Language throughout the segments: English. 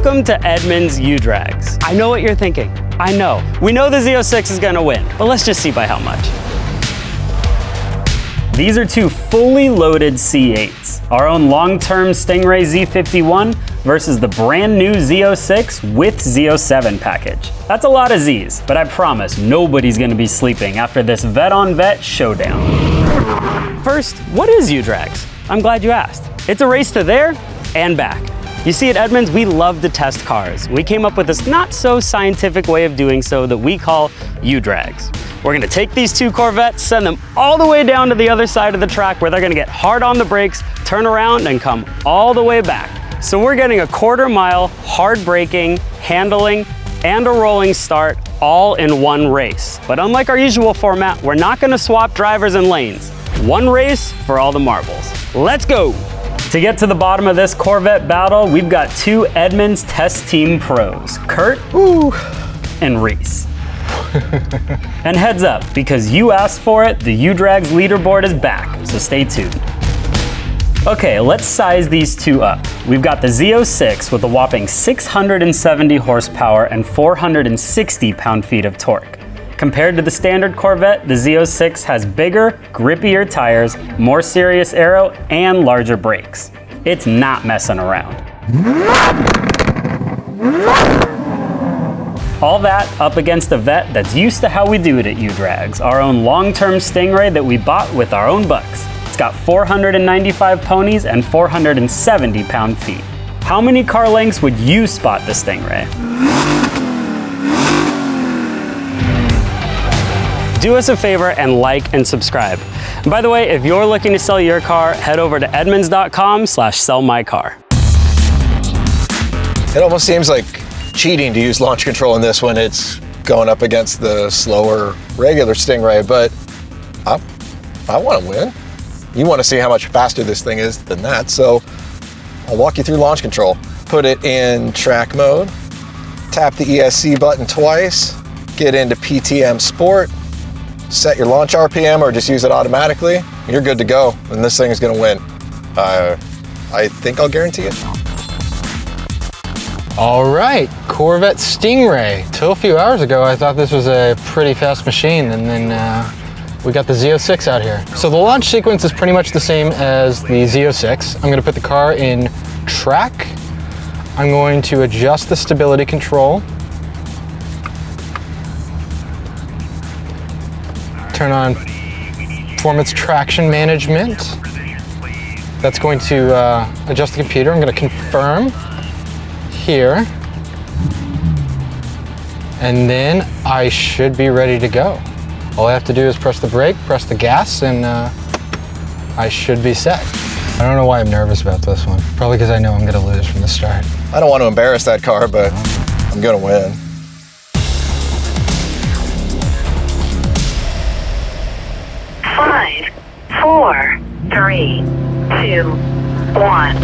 Welcome to Edmunds U-Drags. I know what you're thinking. I know. We know the Z06 is gonna win, but let's just see by how much. These are two fully loaded C8s. Our own long-term Stingray Z51 versus the brand new Z06 with Z07 package. That's a lot of Zs, but I promise nobody's gonna be sleeping after this vet-on-vet showdown. First, what is U-Drags? I'm glad you asked. It's a race to there and back. You see, at Edmunds, we love to test cars. We came up with this not so scientific way of doing so that we call U-Drags. We're gonna take these two Corvettes, send them all the way down to the other side of the track where they're gonna get hard on the brakes, turn around, and come all the way back. So we're getting a quarter-mile, hard braking, handling, and a rolling start all in one race. But unlike our usual format, we're not gonna swap drivers and lanes. One race for all the marbles. Let's go! To get to the bottom of this Corvette battle, we've got two Edmunds test team pros, Kurt and Reese. And heads up, because you asked for it, the U-Drag's leaderboard is back, so stay tuned. Okay, let's size these two up. We've got the Z06 with a whopping 670 horsepower and 460 pound-feet of torque. Compared to the standard Corvette, the Z06 has bigger, grippier tires, more serious aero, and larger brakes. It's not messing around. All that up against a vet that's used to how we do it at U-Drags, our own long-term Stingray that we bought with our own bucks. It's got 495 ponies and 470 pound-feet. How many car lengths would you spot the Stingray? Do us a favor and like and subscribe. And by the way, if you're looking to sell your car, head over to edmunds.com/sellmycar. It almost seems like cheating to use launch control in this when it's going up against the slower regular Stingray, but I want to win. You want to see how much faster this thing is than that, so I'll walk you through launch control. Put it in track mode, tap the ESC button twice, get into PTM Sport, set your launch RPM or just use it automatically. You're good to go, and this thing is going to win. I think I'll guarantee it. All right, Corvette Stingray. Till a few hours ago, I thought this was a pretty fast machine, and then we got the Z06 out here. So the launch sequence is pretty much the same as the Z06. I'm gonna put the car in track. I'm going to adjust the stability control. Turn on performance traction management. That's going to adjust the computer. I'm gonna confirm here, and then I should be ready to go. All I have to do is press the brake, press the gas, and I should be set. I don't know why I'm nervous about this one. Probably because I know I'm gonna lose from the start. I don't want to embarrass that car, but I'm gonna win. Five, four, three, two, one.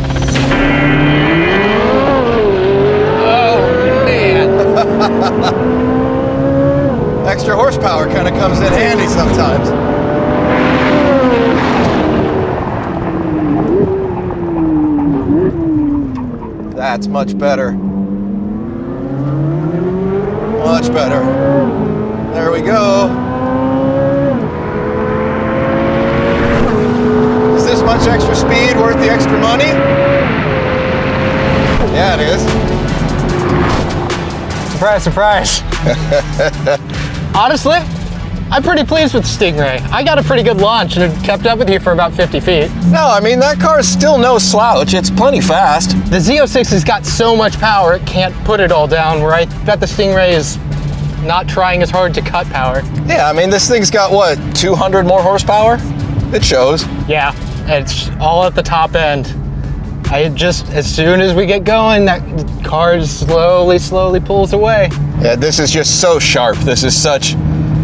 Extra horsepower kind of comes in handy sometimes. That's much better. Much better. There we go. Is this much extra speed worth the extra money? Yeah, it is. Surprise, surprise. Honestly, I'm pretty pleased with the Stingray. I got a pretty good launch and it kept up with you for about 50 feet. No, I mean, that car is still no slouch. It's plenty fast. The Z06 has got so much power, it can't put it all down, where I bet the Stingray is not trying as hard to cut power. Yeah, I mean, this thing's got, what, 200 more horsepower? It shows. Yeah, it's all at the top end. As soon as we get going, that car slowly pulls away. Yeah, this is just so sharp. This is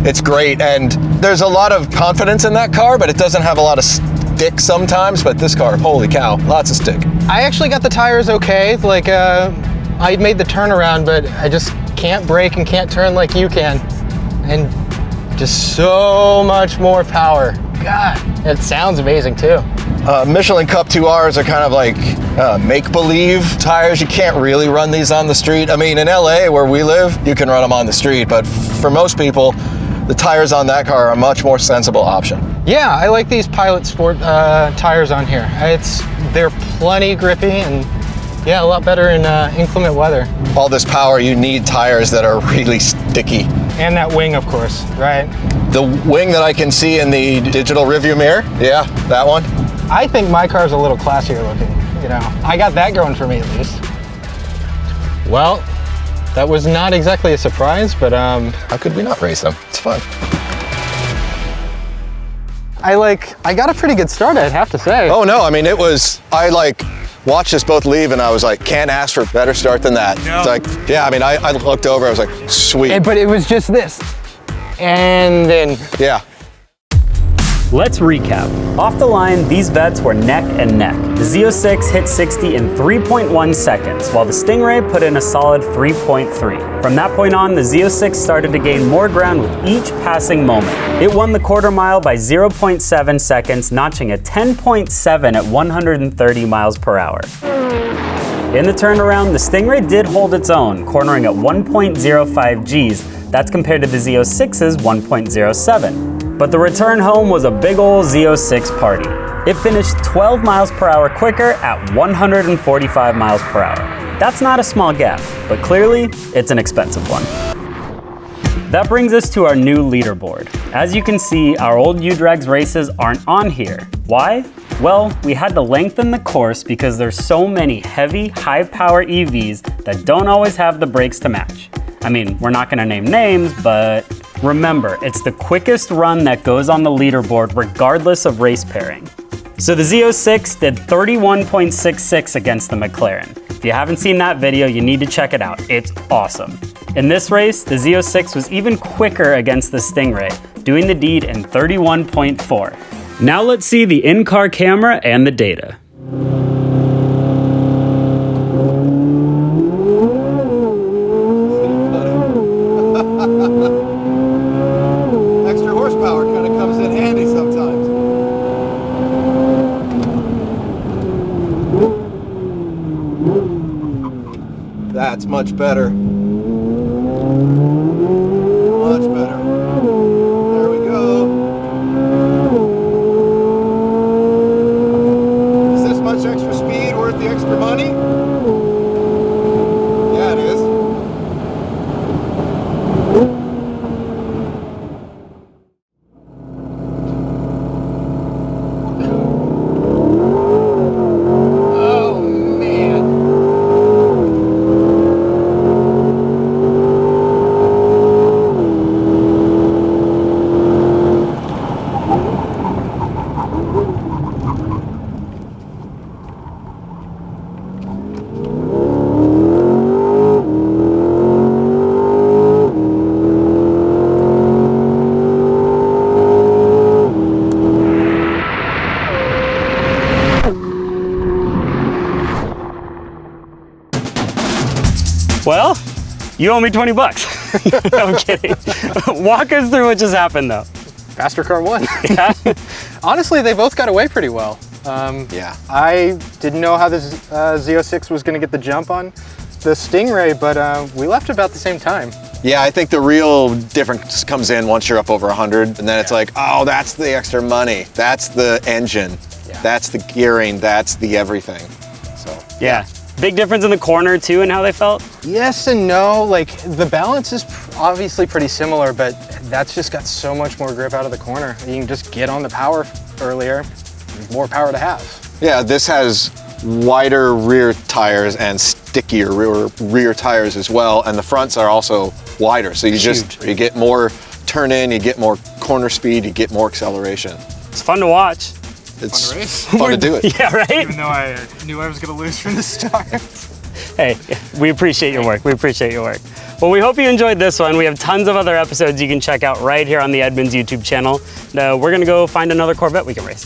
it's great. And there's a lot of confidence in that car, but it doesn't have a lot of stick sometimes. But this car, holy cow, lots of stick. I actually got the tires okay. Like, I made the turnaround, but I just can't brake and can't turn like you can. And Just so much more power. God, it sounds amazing too. Michelin Cup 2Rs are kind of like make-believe tires. You can't really run these on the street. I mean, in LA where we live, you can run them on the street, but for most people, the tires on that car are a much more sensible option. Yeah, I like these Pilot Sport tires on here. They're plenty grippy and yeah, a lot better in inclement weather. All this power, you need tires that are really sticky. And that wing, of course, right? The wing that I can see in the digital rearview mirror, yeah, that one. I think my car's a little classier looking, you know. I got that going for me at least. Well, that was not exactly a surprise, but how could we not race them? It's fun. I got a pretty good start, I'd have to say. Oh no, I mean, I watched us both leave and I was like, can't ask for a better start than that. No. It's like, yeah, I mean, I looked over, I was like, sweet. But it was just this. And then. Yeah. Let's recap. Off the line, these vets were neck and neck. The Z06 hit 60 in 3.1 seconds, while the Stingray put in a solid 3.3. From that point on, the Z06 started to gain more ground with each passing moment. It won the quarter mile by 0.7 seconds, notching a 10.7 at 130 miles per hour. In the turnaround, the Stingray did hold its own, cornering at 1.05 Gs. That's compared to the Z06's 1.07. But the return home was a big ol' Z06 party. It finished 12 miles per hour quicker at 145 miles per hour. That's not a small gap, but clearly, it's an expensive one. That brings us to our new leaderboard. As you can see, our old U-Drags races aren't on here. Why? Well, we had to lengthen the course because there's so many heavy, high-power EVs that don't always have the brakes to match. I mean, we're not gonna name names, but remember, it's the quickest run that goes on the leaderboard regardless of race pairing. So the Z06 did 31.66 against the McLaren. If you haven't seen that video, you need to check it out. It's awesome. In this race, the Z06 was even quicker against the Stingray, doing the deed in 31.4. Now let's see the in-car camera and the data. Extra horsepower kind of comes in handy sometimes. That's much better. Much better. There we go. Is this much extra speed worth the extra money? Yeah, it is. Oh, man. Well, you owe me 20 bucks. No, I'm kidding. Walk us through what just happened though. Faster car won. Yeah. Honestly, they both got away pretty well. Yeah. I didn't know how this Z06 was gonna get the jump on the Stingray, but we left about the same time. Yeah, I think the real difference comes in once you're up over 100, and then it's like, oh, that's the extra money. That's the engine. Yeah. That's the gearing. That's the everything. So Yeah. Big difference in the corner too and how they felt? Yes and no. Like the balance is obviously pretty similar, but that's just got so much more grip out of the corner. You can just get on the power earlier. There's more power to have. yeah, this has wider rear tires and stickier rear tires as well, and the fronts are also wider. So you you get more turn in, you get more corner speed, you get more acceleration. It's fun to watch. It's Fun to race. fun to do it. Yeah, right? Even though I knew I was gonna lose from the start. Hey, we appreciate your work. We appreciate your work. Well, we hope you enjoyed this one. We have tons of other episodes you can check out right here on the Edmunds YouTube channel. We're gonna go find another Corvette we can race.